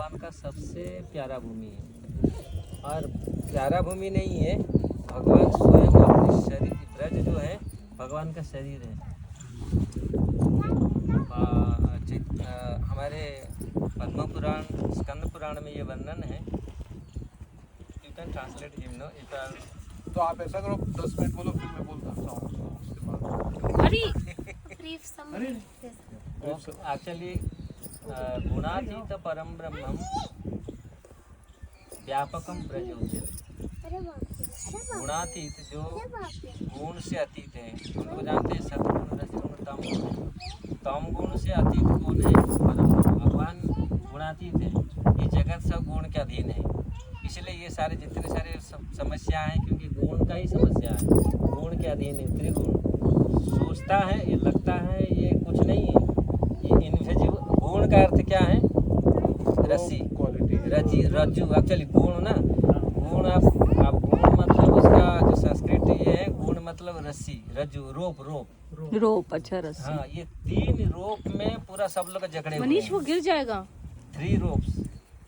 भगवान का सबसे प्यारा भूमि है। और प्यारा भूमि नहीं है, भगवान स्वयं अपने शरीर, ब्रज जो है भगवान का शरीर है। हमारे पद्म पुराण, स्कंद पुराण में ये वर्णन है। You can translate him know if. तो आप ऐसा करो 10 मिनट बोलो, फिर मैं बोलता हूँ उसके बाद। एक्चुअली गुणातीत परम ब्रह्मम व्यापकम ब्रज उच्यते। गुणातीत जो गुण से अतीत है, हम लोग जानते हैं सतगुण, रजगुण, तमगुण। तम गुण से अतीत कौन है? परम भगवान गुणातीत है। ये जगत सब गुण के अधीन है, इसलिए ये सारे जितने सारे समस्या हैं, क्योंकि गुण का ही समस्या है, गुण के अधीन है। त्रिगुण सोचता है, ये लगता है, ये कुछ नहीं है, ये इनविजिबल। गुण का अर्थ क्या है? रस्सी, रज्जु। एक्चुअली गुण ना, गुण आप गुण मतलब उसका जो संस्कृत ये है, गुण मतलब रस्सी, रज्जु, रोप। अच्छा, रस्सी। हाँ, ये 3 रोप में पूरा सब लोग जकड़े हुए मनीष हैं। वो गिर जाएगा। 3 रोप्स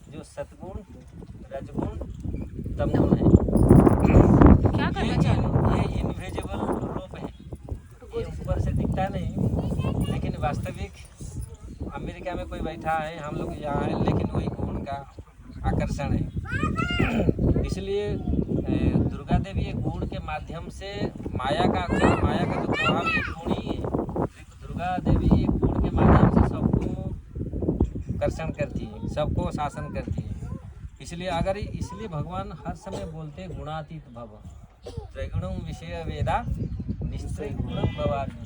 जो सतगुण, रजगुण, तमगुण है। क्या करना चाहिए? ये इनविजिबल रोप है, ये ऊपर से दिखता नहीं, लेकिन वास्तविक अमेरिका में कोई बैठा है, हम लोग यहाँ हैं, लेकिन वही गुण का आकर्षण है। इसलिए दुर्गा देवी एक गुण के माध्यम से माया का जो प्रभाव एक गुण ही है। दुर्गा देवी एक गुण के माध्यम से सबको आकर्षण करती है, सबको शासन करती है। इसलिए भगवान हर समय बोलते हैं गुणातीत भव, त्रिगुणम विषय वेदा निश्चय गुणम भवार्जुन।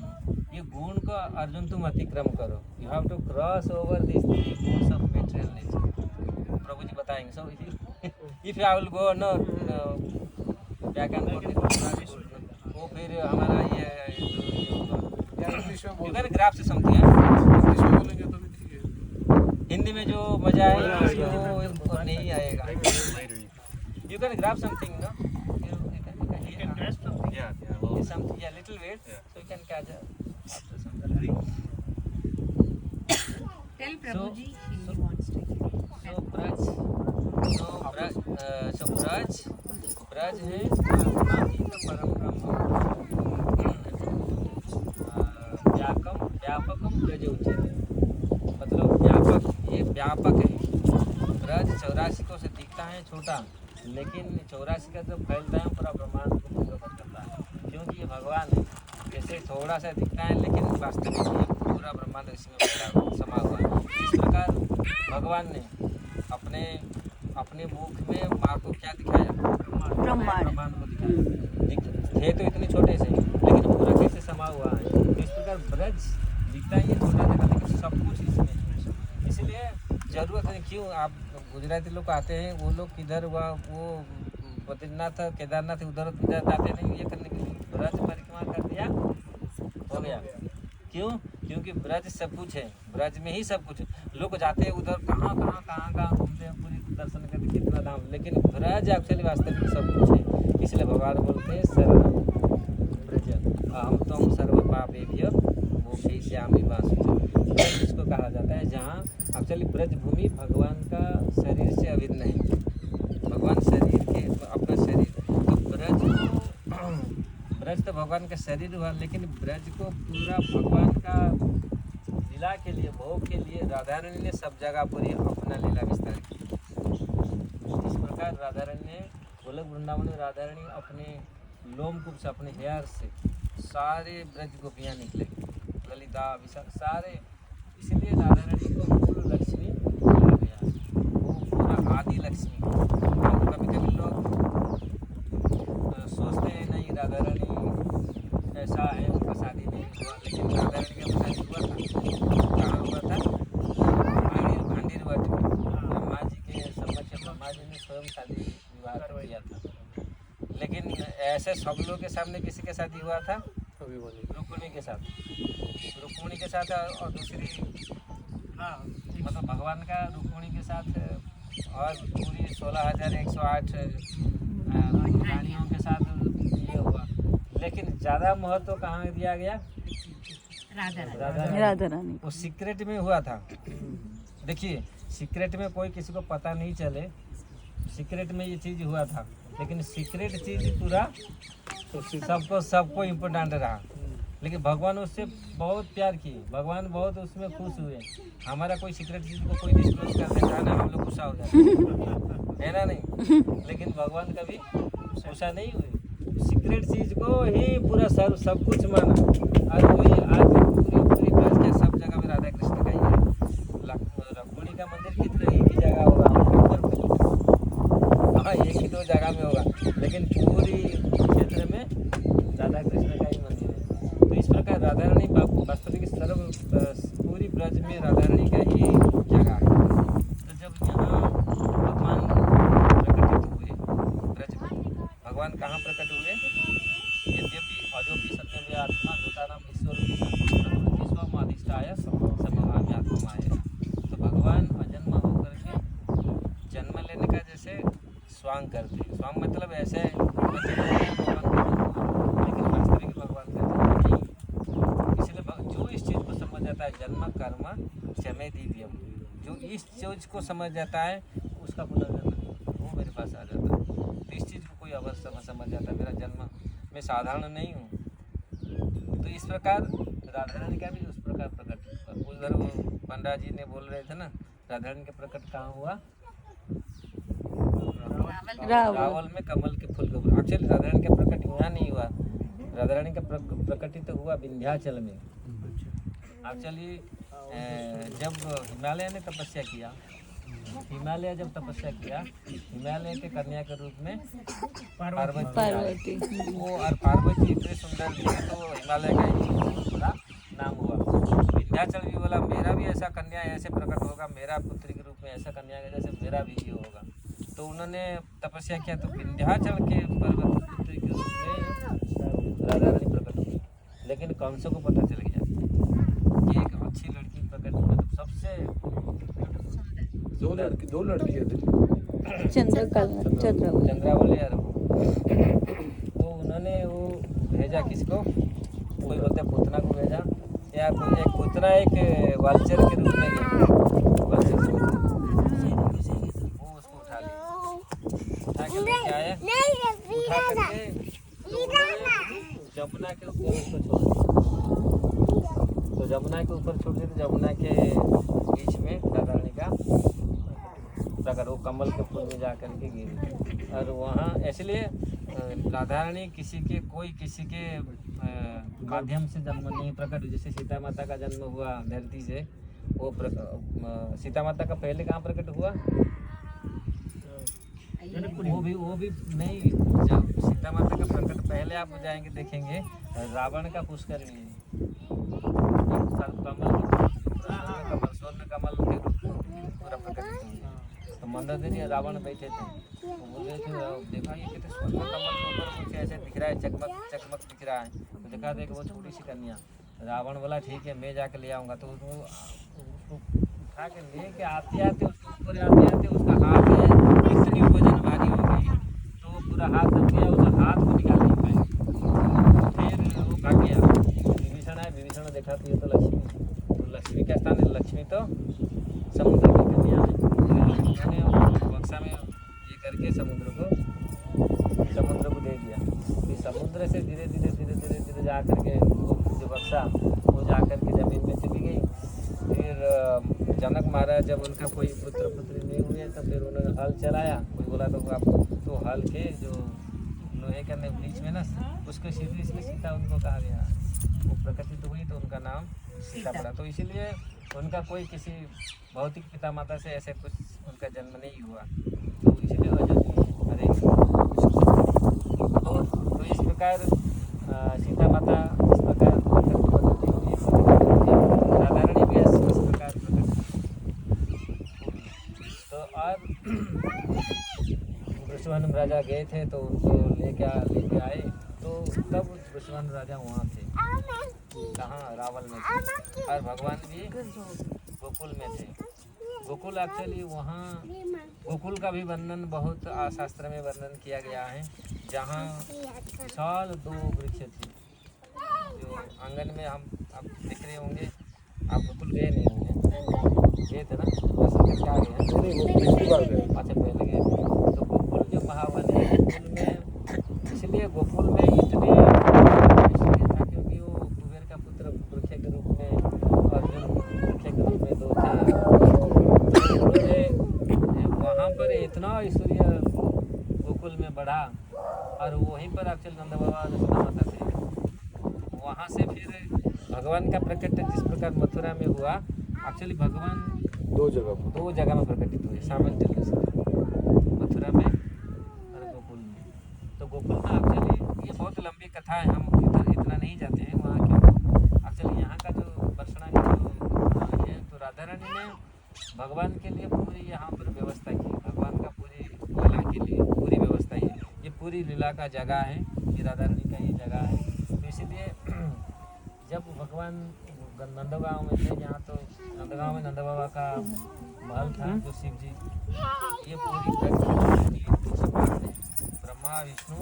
ये गुण को अर्जुन तुम अतिक्रम करो, you have to cross over this 3 गुण्स ऑफ मटेरियल नेचर। प्रभु जी बताएंगे। So if I will go no back and forth, वो फिर हमारा ये you can grab say something बोलेंगे तो भी ठीक है। हिंदी में जो मजा आएगा वो नहीं आएगा। You can grab something no, you can grasp something. Something, little bit, so you can catch after some time. Tell Prabhuji he wants to hear. So Braj है गुणातीत परम ब्रह्म, व्यापकम ब्रज उच्यते। मतलब व्यापक, ये व्यापक है। ब्रज 84 को से दिखता है छोटा, लेकिन 84 का जो फैलता है पूरा ब्रह्मांड को कवर करता है, क्योंकि ये भगवान है। जैसे थोड़ा सा दिखता है, लेकिन वास्तविक ये पूरा ब्रह्मांड इसमें समा हुआ है। इस प्रकार भगवान ने अपने मुख में माँ को क्या दिखाया? ब्रह्मांड को दिखाया। थे तो इतने छोटे से, लेकिन पूरा कैसे समा हुआ है। तो इस प्रकार ब्रज दिखता है ये छोटा जगह, लेकिन सब कुछ इसमें है। इसलिए जरूरत है, क्यों आप गुजराती लोग आते हैं, वो लोग किधर हुआ, वो बद्रीनाथ केदारनाथ उधर जाते नहीं, ये करने के लिए ब्रज परिक्रमा कर दिया, हो गया। क्यों? क्योंकि ब्रज सब कुछ है, ब्रज में ही सब कुछ। लोग जाते हैं उधर कहाँ घूमते हैं, पूरी दर्शन करते, कितना दाम, लेकिन ब्रज एक्चुअली वास्तविक सब कुछ है। इसलिए भगवान बोलते हैं सर्व ब्रज अहम तुम सर्व पापेभ्यो मोक्षयिष्यामि मा शुचि। ब्रज इसको कहा जाता है जहाँ एक्चुअली ब्रज भूमि भगवान का शरीर से अभिन्न है। भगवान शरीर के अपना शरीर, तो ब्रज तो भगवान का शरीर हुआ, लेकिन ब्रज को पूरा भगवान का लीला के लिए, भोग के लिए राधा रानी ने सब जगह पूरी अपना लीला विस्तार की। इस प्रकार राधा रानी ने गोलक वृंदावन में राधा रानी अपने लोमकूप से, अपने हेयर से सारे ब्रज गोपियाँ निकले, ललिता विशाल सारे। इसलिए राधा रानी को मूल लक्ष्मी कहा गया, वो पूरा आदि लक्ष्मी। कभी लोग सोचते हैं नहीं राधा रानी ऐसा है, उनका शादी नहीं हुआ, लेकिन राधा रानी का शादी हुआ था। कहाँ हुआ था? भांडीर वट में ब्रह्मा जी के समक्ष ब्रह्मा जी ने स्वयं शादी विवाह किया था। लेकिन ऐसे सब लोग के सामने किसी के साथ हुआ था? रुक्मिणी के साथ। रुक्मिणी के साथ और दूसरी, हाँ मतलब भगवान का रुक्मिणी के साथ और पूरी 16,108 रानियों के साथ ये हुआ। लेकिन ज़्यादा महत्व कहाँ दिया गया? राधा रानी। राधा रानी वो सीक्रेट में हुआ था। देखिए सीक्रेट में कोई किसी को पता नहीं चले, सीक्रेट में ये चीज़ हुआ था, लेकिन सीक्रेट चीज़ पूरा सबको इम्पोर्टेंट रहा। लेकिन भगवान उससे बहुत प्यार किए, भगवान बहुत उसमें खुश हुए। हमारा कोई सीक्रेट चीज़ को कोई डिस्क्लोज कर देता है ना, हम लोग गुस्सा हो जाते हैं, है ना नहीं? लेकिन भगवान कभी गुस्सा नहीं हुए, सीक्रेट चीज़ को ही पूरा सब कुछ माना। और वही आज पूरी ब्रज के सब जगह में राधा कृष्ण का ही है। रुक्मिणी का मंदिर कितने एक ही जगह होगा, हाँ एक ही दो जगह में होगा, लेकिन पूरी क्षेत्र में राधा कृष्ण का ही मंदिर है। तो इस प्रकार राधा रानी वास्तविक पूरी ब्रज में राधा रानी का ही जगह है। तो जब यहाँ भगवान प्रकटित हुए ब्रज में, भगवान कहाँ प्रकट हुए? यद्यपि अजोपि सत्यम ये आत्मा दूतानाम ईश्वर स्वमाधिष्ठाय समभाव्य आत्माय। तो भगवान अजन्म होकर के जन्म लेने का जैसे स्वांग करते हैं, स्वांग मतलब ऐसे लेकिन वास्तविक भगवान का जन्म नहीं। इसलिए जो इस चीज़ को समझ जाता है जन्म कर्म क्षमे दिव्यम, जो इस चीज़ को समझ जाता है उसका पुनर्जन्म नहीं, वो मेरे पास आ जाता है। तो इस चीज़ को कोई अवश्य समझ जाता है, मेरा जन्म मैं साधारण नहीं हूँ। तो इस प्रकार राधा रानी का भी उस प्रकार प्रकट हुआ। उधर पंडित जी ने बोल रहे थे ना, राधा रानी का प्रकट कहाँ हुआ? रावल में कमल के फूल का। एक्चुअली राधा रानी का प्रकट यहाँ नहीं हुआ, राधा रानी का प्रकटित तो हुआ विंध्याचल में। एक्चुअली जब हिमालय ने तपस्या किया, हिमालय जब तपस्या किया, हिमालय के कन्या के रूप में पार्वती वो, और पार्वती इतने सुंदर थी तो हिमालय का ही पूरा नाम हुआ। विंध्याचल भी बोला मेरा भी ऐसा कन्या ऐसे प्रकट होगा, मेरा पुत्री के रूप में ऐसा कन्या का जैसे मेरा भी ये होगा। तो उन्होंने तपस्या किया, तो विंध्याचल के पर्वत पुत्री के रूप में राधा रानी प्रकट हुई। लेकिन कंसों को पता चल गया कि एक अच्छी लड़की प्रकट हुई, मतलब सबसे दो लड़कियाँ थी, चंद्रावली और वो उन्होंने वो भेजा किसको, कोई बोलते पुतना को भेजा, या कोई एक पुतना एक वालचर के रूप में गया, वालचर से वो उसको उठा के लेके आए, उठा करके जमुना के ऊपर उसको छोड़ दिया। तो जमुना के ऊपर छोड़ दिया, तो जमुना के बीच में राधा रानी का प्रकट, वो कमल के फूल में जा कर के गिरी। और वहाँ इसलिए राधा रानी किसी के माध्यम से जन्म नहीं प्रकट। जैसे सीता माता का जन्म हुआ धरती से, वो सीता माता का पहले कहाँ प्रकट हुआ? वो भी नहीं, जब सीता माता का प्रकट पहले आप जाएंगे देखेंगे रावण का पुष्कर भी कमल स्वर्ण कमल के रूप में पूरा प्रकट हुआ। तो मंदोदरी रावण बैठे थे, तो बोले थे देखा ये कितने स्वर्ण कमल के ऊपर मुझे ऐसे दिख रहा है, चकमक दिख रहा है। तो देखा देख वो छोटी सी कन्या। रावण बोला ठीक है मैं जाकर ले आऊँगा। तो उसको उठा के लेके आते उसके ऊपर आते उसका हाथ है इतनी वजन भारी हो गई, तो वो पूरा हाथ दब गया, उस हाथ को निकाल नहीं पाए। फिर वो भाग गया, विभीषण आए, विभीषण देखा तो ये तो लक्ष्मी का स्थान है, लक्ष्मी तो समुद्र की कन्या है। उन्होंने बक्सा में ये करके समुद्र को दे दिया। फिर समुद्र से धीरे धीरे जा करके जो बक्सा वो जा करके ज़मीन में चली गई। फिर जनक महाराज जब उनका कोई पुत्र पुत्री नहीं हुए तो फिर उन्होंने हल चलाया। कोई बोला तो हल के जो लोहे के बीच में ना उसको सीधी इसलिए सीता उनको कहा गया, वो प्रकटित हुई तो उनका नाम सीता पड़ा। तो इसीलिए उनका कोई किसी भौतिक पिता माता से ऐसे कुछ उनका जन्म नहीं हुआ, तो इसीलिए अरे तो इस प्रकार सीता माता इस प्रकार राधा रानी भी इस प्रकार प्रकट। तो और वृषभानु राजा गए थे तो उनको लेके आए, तो तब वृषभानु राजा वहाँ थे, कहाँ? रावल में थे। और भगवान भी गोकुल में थे। गोकुल एक्चुअली वहाँ गोकुल का भी वर्णन बहुत शास्त्र में वर्णन किया गया है, जहाँ विशाल 2 वृक्ष थे जो आंगन में हम आप देख रहे होंगे, आप गोकुल गए नहीं होंगे, गए थे ना दर्शन करके आ गए हैं? नहीं वो पिछली बार गए। अच्छा पहले गए। तो गोकुल जो महावन है गोकुल में, इसलिए गोकुल में इतने इसलिए था क्योंकि वो कुबेर का पुत्र वृक्ष के रूप में अर्जुन वृक्ष के रूप में दो थे। तो उन्होंने वहाँ पर इतना ऐश्वर्य गोकुल में बढ़ा और वहीं पर एक्चुअली नंद बाबा यशोदा माता थे। वहाँ से फिर भगवान का प्रकट जिस प्रकार मथुरा में हुआ, एक्चुअली भगवान दो जगह में प्रकटित हुए सामंजस्य मथुरा में और गोकुल में। तो गोकुल में एक्चुअली ये बहुत लंबी कथा है, हम इतना नहीं जाते हैं वहाँ के। एक्चुअली यहाँ का जो बरसना का जो है, तो राधा रानी ने भगवान के लिए पूरी यहाँ पर व्यवस्था की, भगवान का पूरी लीला के लिए पूरी व्यवस्था है। ये पूरी लीला का जगह है, ये राधा रानी का ये जगह है। तो इसीलिए जब भगवान नंदगांव में थे, जहाँ तो नंदगांव में नंद बाबा का महल था, जो शिव जी ये पूरी ब्रह्मा विष्णु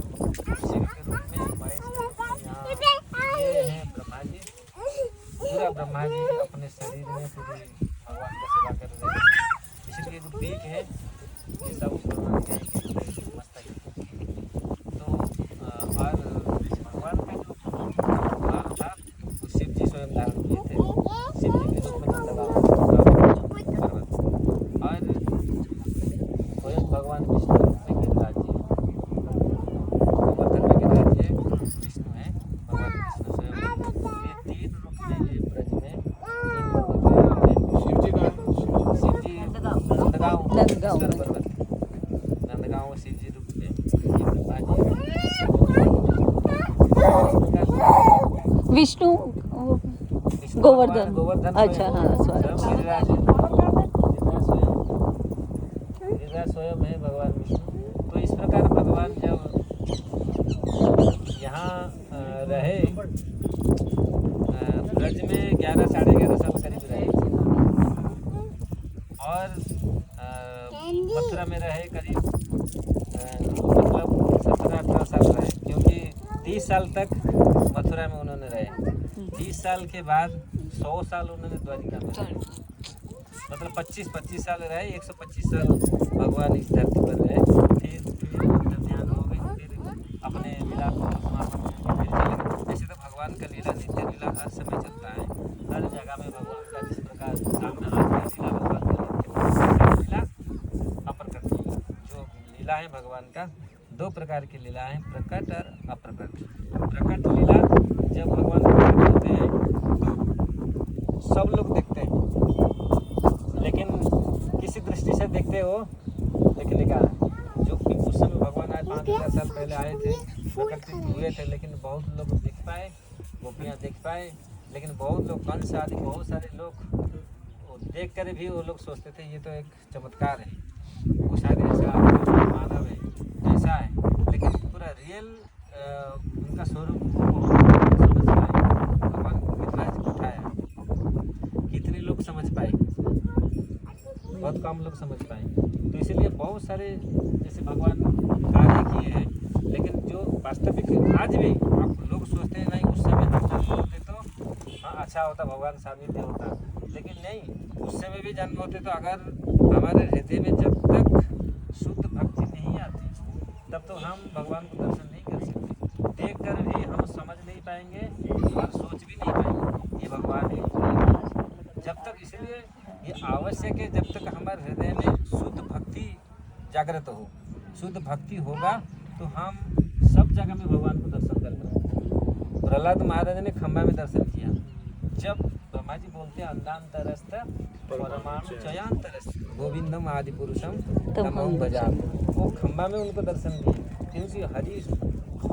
शिव के रूप में, महेश के रूप में यहाँ ये हैं ब्रह्मा जी। पूरा ब्रह्मा जी अपने शरीर में पूरी भगवान का सेवा कर रहे हैं। इसलिए जो पीक है ये सब भगवान के मस्तक है। तो और भगवान का जो भाव था वो शिव जी स्वयं धारण किए थे, शिव जी के रूप में नंदगांव पर्वत, और स्वयं भगवान विष्णु रूप में गिरिराज जी, गोवर्धन में गिरिराज जी विष्णु है, भगवान विष्णु स्वयं। ये तीन रूप में ये ब्रज में तीन पर्वत हैं। शिव जी का शिव जी नंदगांव पर्वत, नंदगांव शिव जी रूप में ये ब्रह्मा जी। विष्णु विष्णु गोवर्धन। गोवर्धन अच्छा, हाँ, स्वयं sorry। गिरिराज है, गिरिराज स्वयं है भगवान विष्णु। तो इस प्रकार भगवान जब यहाँ रहे, ब्रज में 11 साढ़े 11 साल करीब रहे, और मथुरा में रहे करीब मतलब 17-18 साल रहे, क्योंकि 30 साल तक मथुरा में उन्होंने रहे। 30 साल के बाद 100 साल उन्होंने द्वारिका में रहे, मतलब 25 साल रहे, 125 साल भगवान इस धरती पर रहे। फिर उनका ध्यान हो गई, फिर अपने लीला को समापन करके फिर चले गए। ऐसे तो भगवान का लीला नित्य लीला हर समय चलता है, हर जगह में भगवान का जिस प्रकार सामने हाथ लीला भगवान का लीला अप्रकट लीला। जो लीला है भगवान का दो प्रकार की लीला है, प्रकट और अप्रकट। प्रकट लीला जब भगवान प्रकट होते हैं तो सब लोग देखते हैं, लेकिन किसी दृष्टि से देखते हो लिखने का है। जो कि उस समय भगवान आए 5,000 साल पहले आए थे, प्रकट हुए थे, लेकिन बहुत लोग देख पाए, गोपियाँ देख पाए, लेकिन बहुत लोग कंस आदि बहुत सारे लोग देख कर भी वो लोग सोचते थे ये तो एक चमत्कार है, वो शायद ऐसा मानव है, ऐसा है। लेकिन पूरा रियल उनका स्वरूप समझ पाए, भगवान गिरिराज को उठाया। कितने लोग समझ पाए? बहुत कम लोग समझ पाए। तो इसीलिए बहुत सारे जैसे भगवान कार्य किए हैं, लेकिन जो वास्तविक आज भी आप लोग सोचते हैं नहीं उस समय हम जन्म होते तो हाँ अच्छा होता, भगवान सानिध्य होता, लेकिन नहीं, उस समय भी जन्म होते तो अगर हमारे हृदय में जब तक शुद्ध भक्ति नहीं आती तब तो हम भगवान को दर्शन नहीं कर सकते। देख कर भी हम समझ नहीं पाएंगे और सोच भी नहीं पाएंगे ये भगवान है जब तक। इसलिए ये आवश्यक है जब तक हमारे हृदय में शुद्ध भक्ति जागृत हो। शुद्ध भक्ति होगा तो हम सब जगह में भगवान को दर्शन कर पाएंगे। प्रहलाद महाराज ने खंबा में दर्शन किया, जब ब्रह्मा जी बोलते हैं अंधांतरस्थ परमाणु चयांतरस्थ गोविंदम आदि पुरुषम तमहं भजामि, वो खंबा में उनको दर्शन दिए, क्योंकि हरि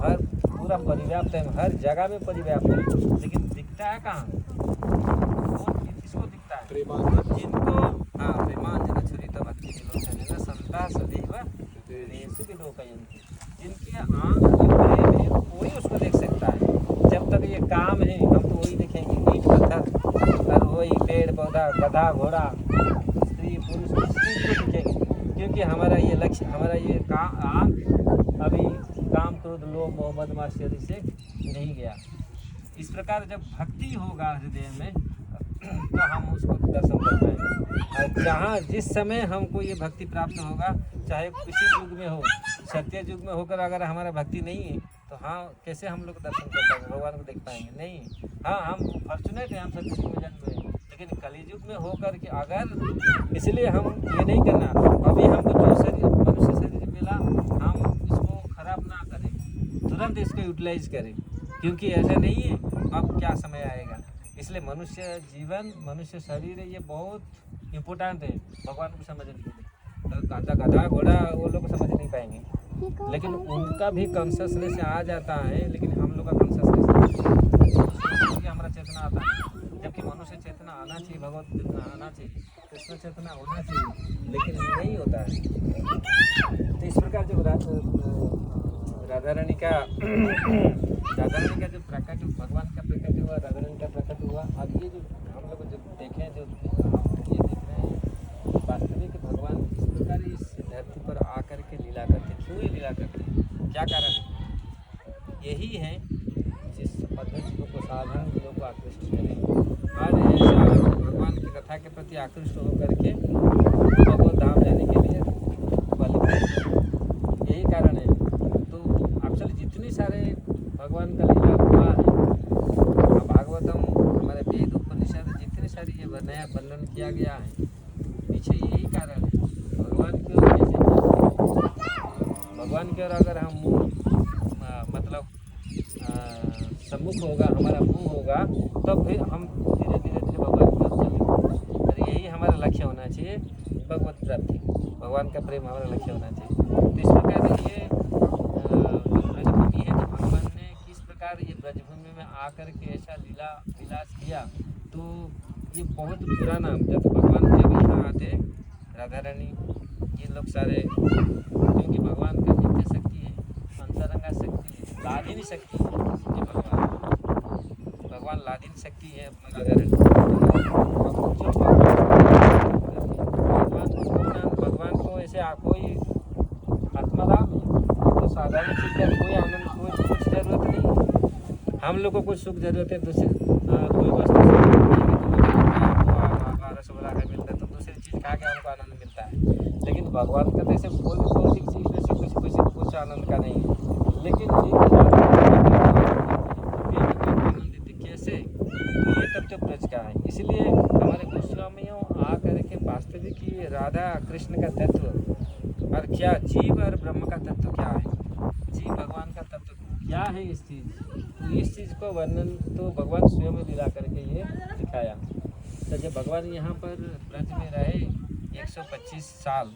हर पूरा परिव्याप्त है, हर जगह में परिव्याप्त है, लेकिन दिखता है कहाँ? किसको दिखता है? जिनको हाँ प्रेमांजन छुरित भक्ति विलोचन संता सदैव देशु विलोकयन्ति, जिनके आँख में प्रेम है वही उसको देख सकता है। जब तक ये काम है हम तो वही देखेंगे, ईंट पत्थर और वही पेड़ पौधा गधा घोड़ा स्त्री पुरुष किसी को दिखेंगे, क्योंकि हमारा ये लक्ष्य, हमारा ये आँख अभी काम क्रोध लोभ मोह मद मात्सर्य से नहीं गया। इस प्रकार जब भक्ति होगा हृदय में तो हम उसको दर्शन कर पाएंगे। और जहाँ जिस समय हमको ये भक्ति प्राप्त होगा, चाहे किसी युग में हो, सत्य युग में होकर अगर हमारा भक्ति नहीं है तो हाँ कैसे हम लोग दर्शन कर पाएंगे, भगवान को देख पाएंगे? नहीं। हाँ हम फॉर्चुनेट हैं, हम सत्य युग में जन्म हुए, लेकिन कलयुग में होकर के अगर, इसलिए हम ये नहीं करना, अभी हमको जो शरीर मनुष्य शरीर मिला हम इसको खराब ना करें, तुरंत इसको यूटिलाइज करें, क्योंकि ऐसा नहीं है अब क्या समय आएगा। इसलिए मनुष्य जीवन, मनुष्य शरीर है, ये बहुत इम्पोर्टेंट है भगवान को समझने के लिए। तो गधा घोड़ा वो लोग समझ नहीं पाएंगे, लेकिन उनका भी कॉन्शसनेस आ जाता है, लेकिन हम लोग का कॉन्शसनेस हमारा चेतना आता है, जबकि मनुष्य चेतना आना चाहिए, भगवत चेतना आना चाहिए, कृष्ण चेतना होना चाहिए, लेकिन नहीं होता है। तो इस प्रकार जो राधा रानी का जो प्रकट, भगवान का प्रकट हुआ, राधा रानी का प्रकट हुआ। अब ये जो हम लोग जो देखें, जो ये देख रहे हैं, वास्तविक भगवान इस प्रकार इस धरती पर आकर के लीला करते। क्यों ये लीला करते हैं, क्या कारण है? यही है जिस पद्धति को साधारण लोगों को आकृष्ट करें। आज ऐसा भगवान की कथा के प्रति आकृष्ट होकर के भगवत धाम जाने के लिए बल, यही कारण है। तो एक्चुअली जितने सारे भगवान का लीला हुआ है, भागवतम, हमारे वेद उपनिषद, जितने सारी ये नया वर्णन किया गया है, पीछे यही कारण है। भगवान की ओर कैसे, भगवान की ओर अगर हम मतलब सम्मुख होगा, हमारा मुंह होगा, तब फिर हम धीरे धीरे भगवान की ओर चलेंगे। और यही हमारा लक्ष्य होना चाहिए, भगवत प्राप्ति, भगवान का प्रेम हमारा लक्ष्य होना चाहिए। तो इस प्रकार ये ब्रजभूमि है, तो भगवान ने किस प्रकार ये ब्रजभूमि में आकर के ऐसा विलास किया, तो ये बहुत पुराना, जब भगवान जब यहाँ आते, राधा रानी, ये लोग सारे, क्योंकि भगवान का नित्य शक्ति है, अंतरंगा शक्ति है, लादिनी शक्ति है, ये भगवान लादिनी शक्ति है राधा रानी। भगवान को ऐसे कोई आत्माराम है, तो साधारण चीज़ का कोई आनंद, कोई कुछ जरूरत नहीं। हम लोग को कुछ सुख जरूरत है, दूसरी कोई वस्तु रसगुल्ला का मिलता है तो दूसरी चीज़ खा के हमको आनंद मिलता है, लेकिन भगवान का तो ऐसे कोई भौतिक चीज़ वैसे कुछ आनंद का नहीं है। लेकिन आनंदित कैसे, तो ये तत्व ब्रज का है। इसलिए हमारे गोस्वामियों आकर के वास्तविक ये राधा कृष्ण का तत्व और क्या जीव और ब्रह्म का तत्व क्या है, जीव भगवान का तत्व क्या है, इस चीज़ को वर्णन तो भगवान स्वयं लीला करके ये दिखाया। तो जब भगवान यहाँ पर ब्रज में रहे 125 साल,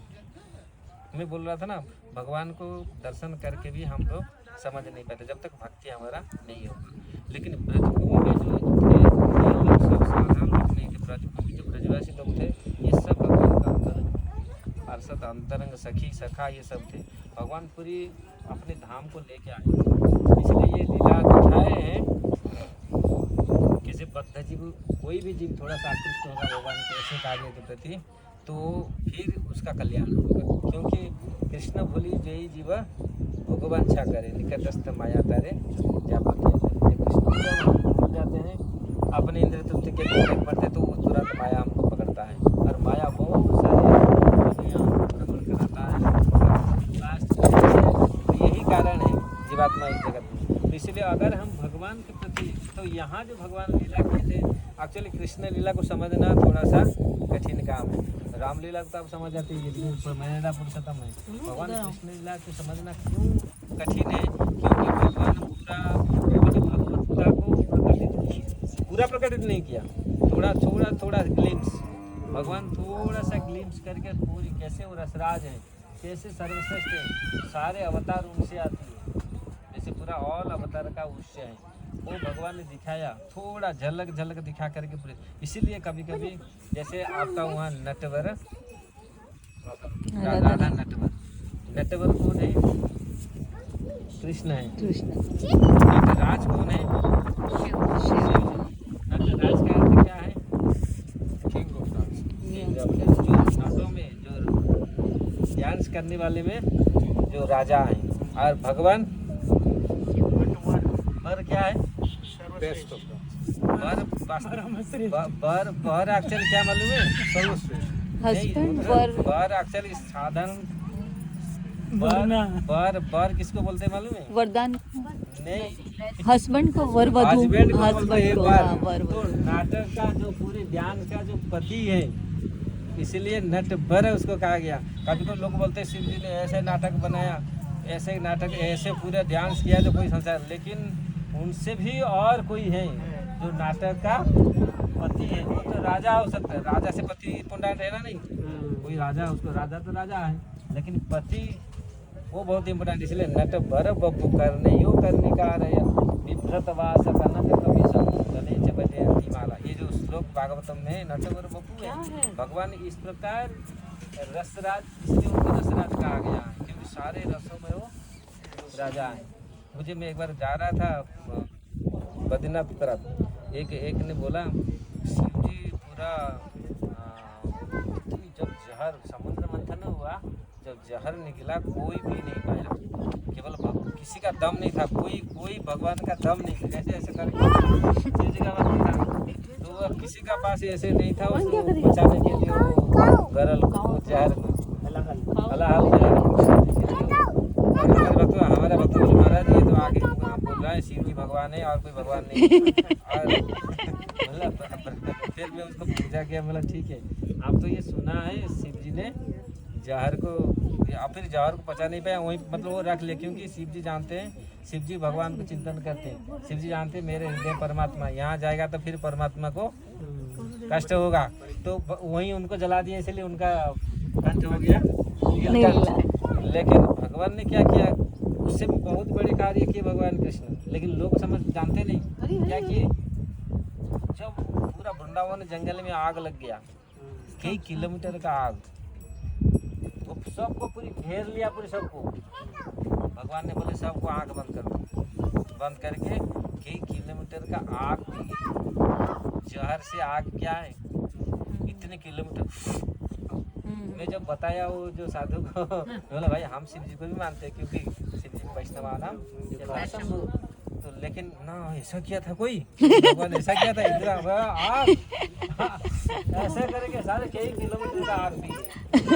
मैं बोल रहा था ना, भगवान को दर्शन करके भी हम लोग समझ नहीं पाते जब तक भक्ति हमारा नहीं होगा। लेकिन ब्रजभूमि में जो थे ये लोग सब साधारण लोग नहीं थे, ब्रजभूमि जो ब्रजवासी लोग थे ये सब भगवान का अंतरंग पार्षद, अंतरंग सखी सखा ये सब थे। भगवान पूरी अपने धाम को लेके आए, इसलिए ये लीला दिखाए हैं। किसी बद्ध जीव, कोई भी जीव थोड़ा सा आकृष्ट होगा भगवान के ऐसे कार्य के प्रति, तो फिर उसका कल्याण होगा, क्योंकि कृष्ण भूली जय जीव भगवान छा करे, निकटस्थ माया तारे जा पाके। कृष्ण को हम भूल जाते हैं, अपने इंद्र तृप्ति के पीछे पड़ते तो वो तुरंत माया हमको पकड़ता है, और माया बहुत सारे भ्रमण कराता है। लास्ट यही कारण है जीवात्मा इस जगत में। तो इसलिए अगर हम भगवान के प्रति, तो यहाँ जो भगवान लीला किए थे, एक्चुअली कृष्ण लीला को समझना थोड़ा सा कठिन काम है। रामलीला को तो आप समझ जाते हैं, मर्यादा पुरुषोत्तम है। भगवान कृष्ण लीला को समझना क्यों कठिन है, क्योंकि भगवान पूरा प्रकटित नहीं किया, थोड़ा ग्लिम्स, भगवान थोड़ा सा ग्लिम्स करके पूरी कैसे वो रसराज है, कैसे सर्वश्रेष्ठ है, सारे अवतार उनसे आती है, जैसे पूरा ऑल अवतार का उच्च है, वो भगवान ने दिखाया, थोड़ा झलक दिखा करके पूरे। इसीलिए कभी कभी जैसे आपका वहाँ नटवर, राधा नटवर कौन है? कृष्ण है। नटराज कौन है? नटराज का अर्थ क्या है? King of dance. जो नाटों में, जो डांस करने वाले में जो राजा है, और भगवान वर क्या है? Best of dance. बर एक्चुअली क्या मालूम है? हस्बैंड बर एक्चुअली साधारण बर किसको बोलते हैं मालूम है? वरदान नहीं, हस्बैंड को वर वधू हस्बैंड को बोलते हैं हस्बैंड को बर। हाँ, वर तो वधू। नाटक का जो पूरे ध्यान का जो पति है, इसलिए नट बर उसको कहा गया। कभी तो लोग बोलते हैं शिव जी ने ऐसे नाटक बनाया, ऐसे नाटक ऐसे पूरा ध्यान किया जो कोई संसार, लेकिन उनसे भी और कोई है जो नाटक का पति है। वो तो राजा हो सकता है, राजा से पति पुंडान रहना नहीं, कोई राजा उसको राजा तो राजा है, लेकिन पति वो बहुत इम्पोर्टेंट। इसलिए नट बर बप्पू करने यो करने का रहे विभ्रत वास कनक कपीसा गणेश बजे माला। ये जो श्लोक भागवतम में नट बर बप्पू है, भगवान इस प्रकार रसराज, इसलिए उनको रसराज कहा गया है क्योंकि सारे रसों में वो राजा है। मैं एक बार जा रहा था बद्रीनाथ तरफ, एक ने बोला शिव जी पूरा जब जहर समुद्र मंथन हुआ, जब जहर निकला कोई भी नहीं पाया, केवल किसी का दम नहीं था, कोई भगवान का दम नहीं था। कैसे ऐसे करके शिव जी का बात नहीं था, तो अब किसी का पास ऐसे नहीं था उसको बचाने के लिए वो गरल को जहर को हमारा भक्त बोले महाराज ये तो आगे आप बोल रहा है शिव जी भगवान है और कोई भगवान नहीं। और मतलब फिर मैं उसको पूछा किया, बोला ठीक है आप तो ये सुना है शिव जी ने जहर को, या फिर जहर को पचा नहीं पाया वहीं मतलब वो रख ले, क्योंकि शिव जी जानते हैं, शिव जी भगवान को चिंतन करते हैं, शिव जी जानते हैं मेरे हृदय परमात्मा, यहाँ जाएगा तो फिर परमात्मा को कष्ट होगा, तो वहीं उनको जला दिया, इसलिए उनका कंठ हो गया नीलकंठ। लेकिन भगवान ने क्या किया, उससे भी बहुत बड़े कार्य किए भगवान कृष्ण, लेकिन लोग समझ जानते नहीं क्या किए। जब पूरा वृंदावन जंगल में आग लग गया, कई किलोमीटर का आग, वो सबको पूरी घेर लिया, पूरे सबको। भगवान ने बोले सबको आग बंद कर दो, बंद करके कई किलोमीटर का आग भी, जहर से आग क्या है इतने किलोमीटर। मैं जब बताया वो जो साधु को, बोला भाई हम शिव जी को भी मानते हैं क्योंकि शिव जी वैष्णव नाम, तो लेकिन ना ऐसा किया था कोई, भगवान ऐसा किया था इधर आग ऐसे करके सारे कई किलोमीटर का आग भी है।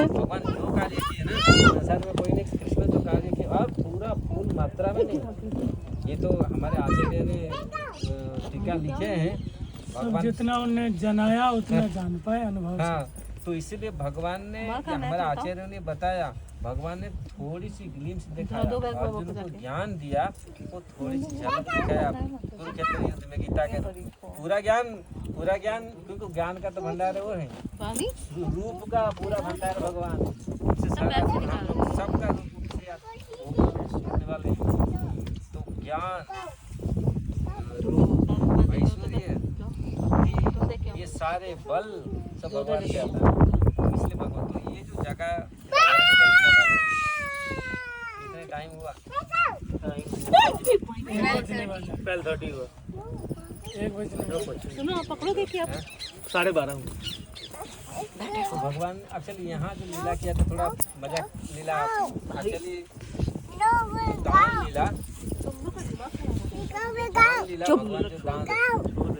भगवान जो कार्य किए ना संसार में कोई नहीं, कृष्ण जो कार्य किए और पूरा फूल मात्रा में नहीं। ये तो हमारे आचार्य ने टीका लिखे हैं, भगवान जितना उन्हें जनाया उतना जान पाए अनुभव से। हाँ, तो इसीलिए भगवान ने, हमारे आचार्य ने बताया, भगवान ने थोड़ी सी ग्लिम्स दिखाया, अर्जुन को ज्ञान दिया, वो थोड़ी सी झलक दिखाया कुरुक्षेत्र युद्ध में गीता के। पूरा ज्ञान क्योंकि ज्ञान का तो भंडार है वो है, रूप का पूरा भंडार भगवान, सबका रूप से सुनने वाले। तो ज्ञान, रूप, ऐश्वर्य, ये सारे बल सब भगवान के आता है। इसलिए भगवान, तो ये जो जगह कितने टाइम हुआ? 12:30 हुआ। 1 बजे सुनो आप पकड़ो, देखिए आप 12:30 तो भगवान एक्चुअली यहाँ जो लीला किया था, थोड़ा मजाक लीला एक्चुअली दान लीला, भगवान जो दान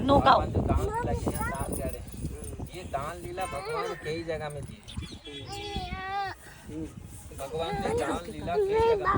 नौकाओ जो दान लीला की यहाँ दान कर रहे हैं, ये दान लीला भगवान कई जगह में दी। भगवान ने दान लीला कई जगह